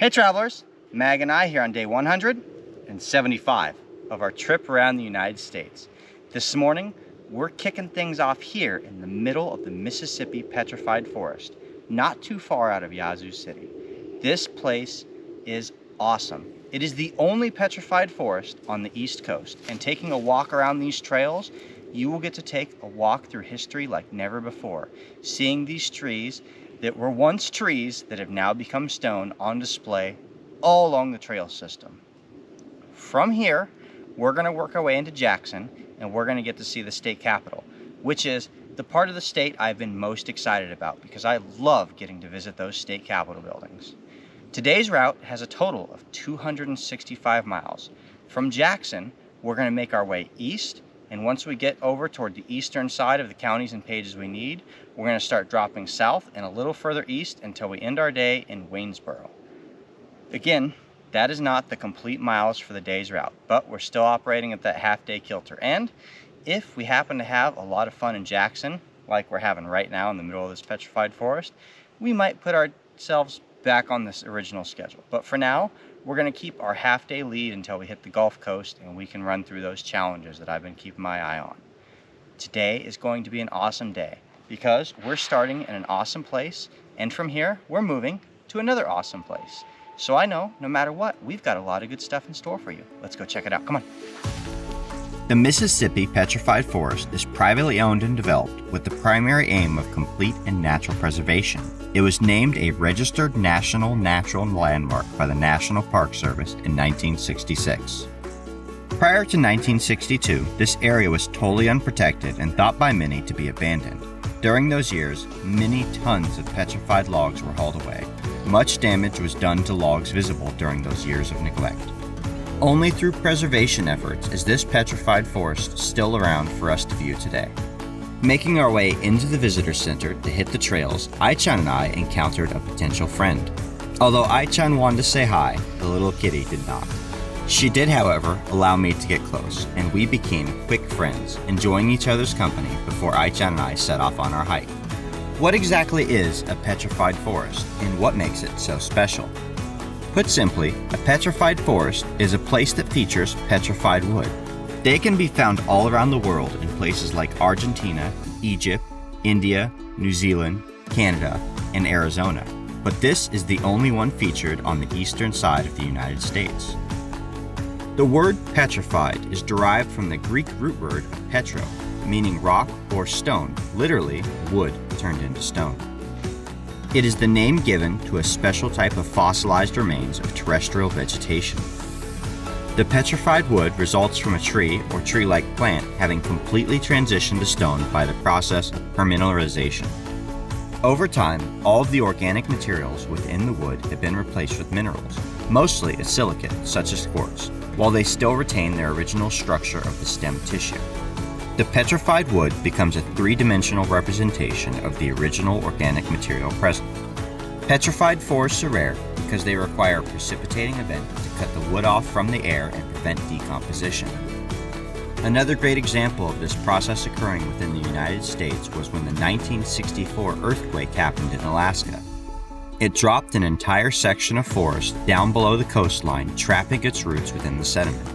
Hey travelers, Mag and I here on day 175 of our trip around the United States. This morning, we're kicking things off here in the middle of the Mississippi Petrified Forest, not too far out of Yazoo City. This place is awesome. It is the only petrified forest on the East Coast, and taking a walk around these trails, you will get to take a walk through history like never before, seeing these trees that were once trees that have now become stone on display all along the trail system. From here, we're going to work our way into Jackson, and we're going to get to see the state capitol, which is the part of the state I've been most excited about because I love getting to visit those state capitol buildings. Today's route has a total of 265 miles. From Jackson, we're going to make our way east, and once we get over toward the eastern side of the counties and pages we need, we're going to start dropping south and a little further east until we end our day in Waynesboro. Again, that is not the complete miles for the day's route, but we're still operating at that half-day kilter. And if we happen to have a lot of fun in Jackson, like we're having right now in the middle of this petrified forest, we might put ourselves back on this original schedule. But for now, we're going to keep our half-day lead until we hit the Gulf Coast and we can run through those challenges that I've been keeping my eye on. Today is going to be an awesome day because we're starting in an awesome place, and from here, we're moving to another awesome place. So I know, no matter what, we've got a lot of good stuff in store for you. Let's go check it out. Come on. The Mississippi Petrified Forest is privately owned and developed with the primary aim of complete and natural preservation. It was named a registered national natural landmark by the National Park Service in 1966. Prior to 1962, this area was totally unprotected and thought by many to be abandoned. During those years, many tons of petrified logs were hauled away. Much damage was done to logs visible during those years of neglect. Only through preservation efforts is this petrified forest still around for us to view today. Making our way into the visitor center to hit the trails, Ai-chan and I encountered a potential friend. Although Ai-chan wanted to say hi, the little kitty did not. She did, however, allow me to get close, and we became quick friends, enjoying each other's company before Ai-chan and I set off on our hike. What exactly is a petrified forest, and what makes it so special? Put simply, a petrified forest is a place that features petrified wood. They can be found all around the world in places like Argentina, Egypt, India, New Zealand, Canada, and Arizona. But this is the only one featured on the eastern side of the United States. The word petrified is derived from the Greek root word of petro, meaning rock or stone, literally wood turned into stone. It is the name given to a special type of fossilized remains of terrestrial vegetation. The petrified wood results from a tree or tree-like plant having completely transitioned to stone by the process of permineralization. Over time, all of the organic materials within the wood have been replaced with minerals, mostly a silicate, such as quartz, while they still retain their original structure of the stem tissue. The petrified wood becomes a three-dimensional representation of the original organic material present. Petrified forests are rare because they require a precipitating event to cut the wood off from the air and prevent decomposition. Another great example of this process occurring within the United States was when the 1964 earthquake happened in Alaska. It dropped an entire section of forest down below the coastline, trapping its roots within the sediment.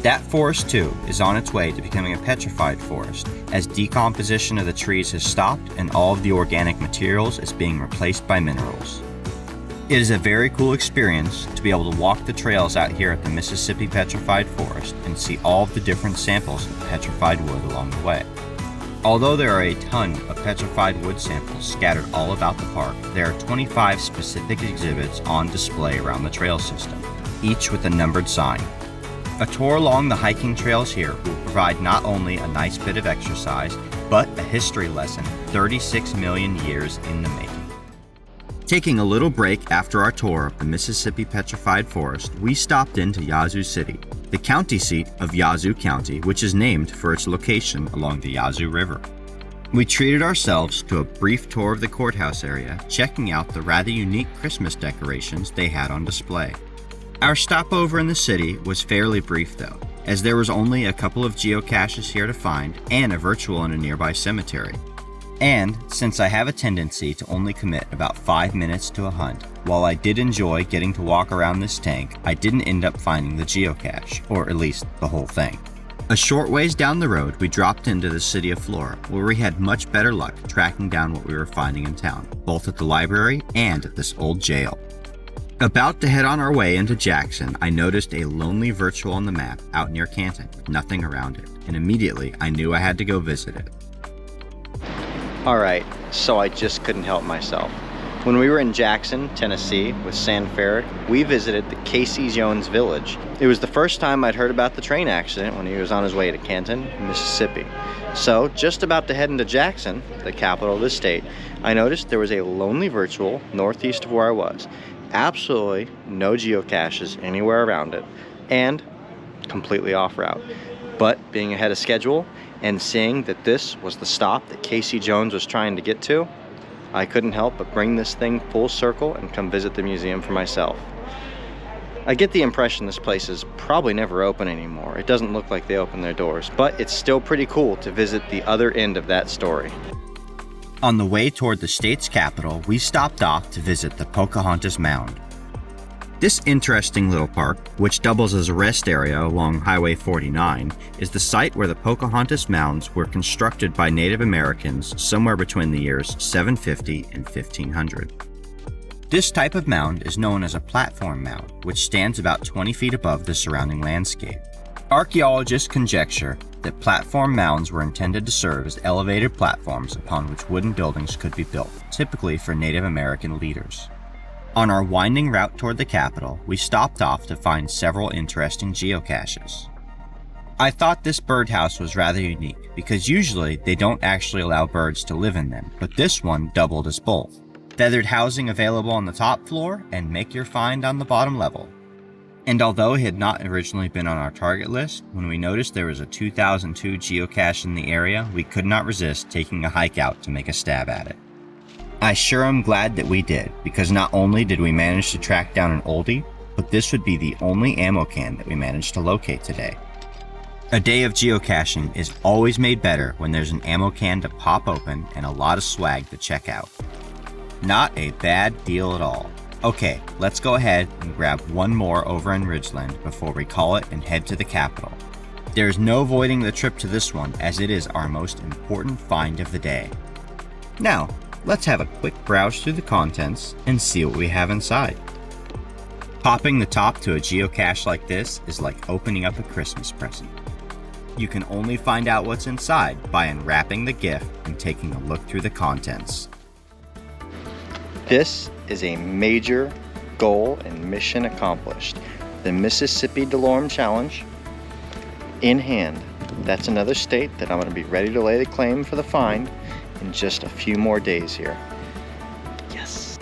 That forest, too, is on its way to becoming a petrified forest, as decomposition of the trees has stopped and all of the organic materials is being replaced by minerals. It is a very cool experience to be able to walk the trails out here at the Mississippi Petrified Forest and see all of the different samples of petrified wood along the way. Although there are a ton of petrified wood samples scattered all about the park, there are 25 specific exhibits on display around the trail system, each with a numbered sign. A tour along the hiking trails here will provide not only a nice bit of exercise, but a history lesson 36 million years in the making. Taking a little break after our tour of the Mississippi Petrified Forest, we stopped into Yazoo City, the county seat of Yazoo County, which is named for its location along the Yazoo River. We treated ourselves to a brief tour of the courthouse area, checking out the rather unique Christmas decorations they had on display. Our stopover in the city was fairly brief though, as there was only a couple of geocaches here to find and a virtual in a nearby cemetery. And since I have a tendency to only commit about 5 minutes to a hunt, while I did enjoy getting to walk around this tank, I didn't end up finding the geocache, or at least the whole thing. A short ways down the road, we dropped into the city of Flora, where we had much better luck tracking down what we were finding in town, both at the library and at this old jail. About to head on our way into Jackson, I noticed a lonely virtual on the map out near Canton, with nothing around it, and immediately I knew I had to go visit it. Alright, so I just couldn't help myself. When we were in Jackson, Tennessee with San Ferric, we visited the Casey Jones Village. It was the first time I'd heard about the train accident when he was on his way to Canton, Mississippi. So, just about to head into Jackson, the capital of the state, I noticed there was a lonely virtual northeast of where I was. Absolutely no geocaches anywhere around it, and completely off route. But being ahead of schedule and seeing that this was the stop that Casey Jones was trying to get to, I couldn't help but bring this thing full circle and come visit the museum for myself. I get the impression this place is probably never open anymore. It doesn't look like they open their doors, but it's still pretty cool to visit the other end of that story. On the way toward the state's capital, we stopped off to visit the Pocahontas Mound. This interesting little park, which doubles as a rest area along Highway 49, is the site where the Pocahontas Mounds were constructed by Native Americans somewhere between the years 750 and 1500. This type of mound is known as a platform mound, which stands about 20 feet above the surrounding landscape. Archaeologists conjecture that platform mounds were intended to serve as elevated platforms upon which wooden buildings could be built, typically for Native American leaders. On our winding route toward the capital, we stopped off to find several interesting geocaches. I thought this birdhouse was rather unique because usually they don't actually allow birds to live in them, but this one doubled as both. Feathered housing available on the top floor and make your find on the bottom level. And although it had not originally been on our target list, when we noticed there was a 2002 geocache in the area, we could not resist taking a hike out to make a stab at it. I sure am glad that we did, because not only did we manage to track down an oldie, but this would be the only ammo can that we managed to locate today. A day of geocaching is always made better when there's an ammo can to pop open and a lot of swag to check out. Not a bad deal at all. Okay, let's go ahead and grab one more over in Ridgeland before we call it and head to the capital. There's no avoiding the trip to this one as it is our most important find of the day. Now, let's have a quick browse through the contents and see what we have inside. Popping the top to a geocache like this is like opening up a Christmas present. You can only find out what's inside by unwrapping the gift and taking a look through the contents. This is a major goal and mission accomplished. The Mississippi DeLorme Challenge in hand. That's another state that I'm going to be ready to lay the claim for the find in just a few more days here. Yes.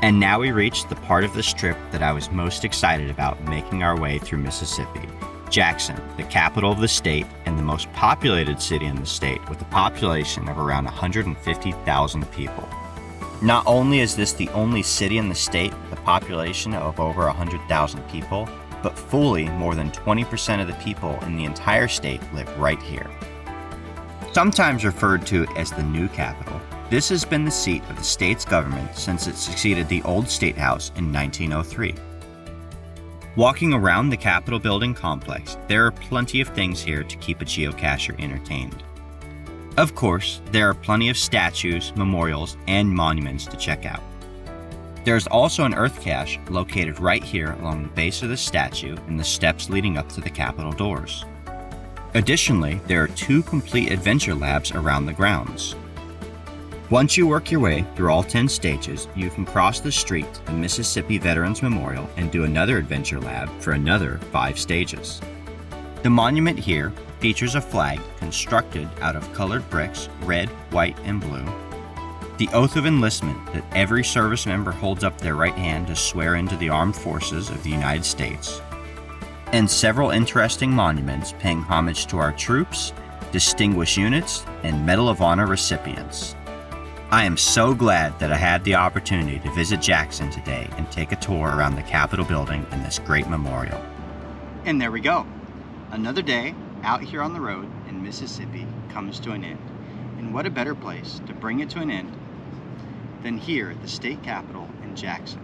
And now we reach the part of this trip that I was most excited about making our way through Mississippi. Jackson, the capital of the state and the most populated city in the state with a population of around 150,000 people. Not only is this the only city in the state with a population of over 100,000 people, but fully more than 20% of the people in the entire state live right here. Sometimes referred to as the new capital, this has been the seat of the state's government since it succeeded the old State House in 1903. Walking around the Capitol building complex, there are plenty of things here to keep a geocacher entertained. Of course, there are plenty of statues, memorials, and monuments to check out. There's also an earth cache located right here along the base of the statue and the steps leading up to the Capitol doors. Additionally, there are 2 complete adventure labs around the grounds. Once you work your way through all 10 stages, you can cross the street to the Mississippi Veterans Memorial and do another adventure lab for another 5 stages. The monument here features a flag constructed out of colored bricks, red, white, and blue, the oath of enlistment that every service member holds up their right hand to swear into the armed forces of the United States, and several interesting monuments paying homage to our troops, distinguished units, and Medal of Honor recipients. I am so glad that I had the opportunity to visit Jackson today and take a tour around the Capitol building and this great memorial. And there we go. Another day out here on the road in Mississippi comes to an end. And what a better place to bring it to an end than here at the state capitol in Jackson.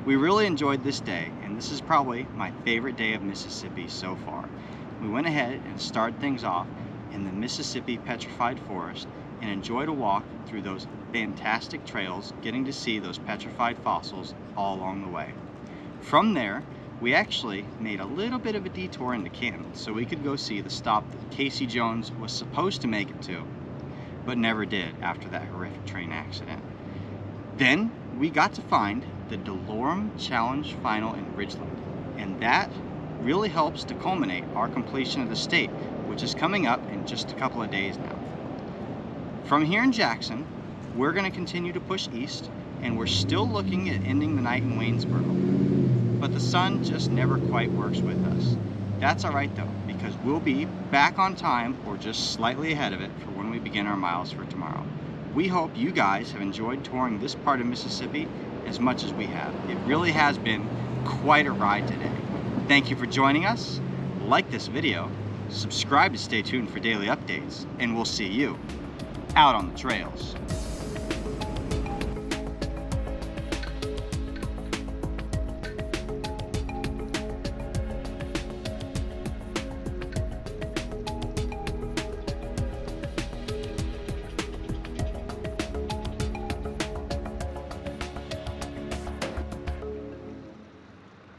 We really enjoyed this day, and this is probably my favorite day of Mississippi so far. We went ahead and started things off in the Mississippi Petrified Forest and enjoyed a walk through those fantastic trails, getting to see those petrified fossils all along the way. From there, we actually made a little bit of a detour into Canton so we could go see the stop that Casey Jones was supposed to make it to, but never did after that horrific train accident. Then we got to find the DeLorme Challenge Final in Ridgeland, and that really helps to culminate our completion of the state, which is coming up in just a couple of days now. From here in Jackson, we're going to continue to push east, and we're still looking at ending the night in Waynesboro. But the sun just never quite works with us. That's alright though, because we'll be back on time or just slightly ahead of it for when we begin our miles for tomorrow. We hope you guys have enjoyed touring this part of Mississippi as much as we have. It really has been quite a ride today. Thank you for joining us. Like this video, subscribe to stay tuned for daily updates, and we'll see you out on the trails.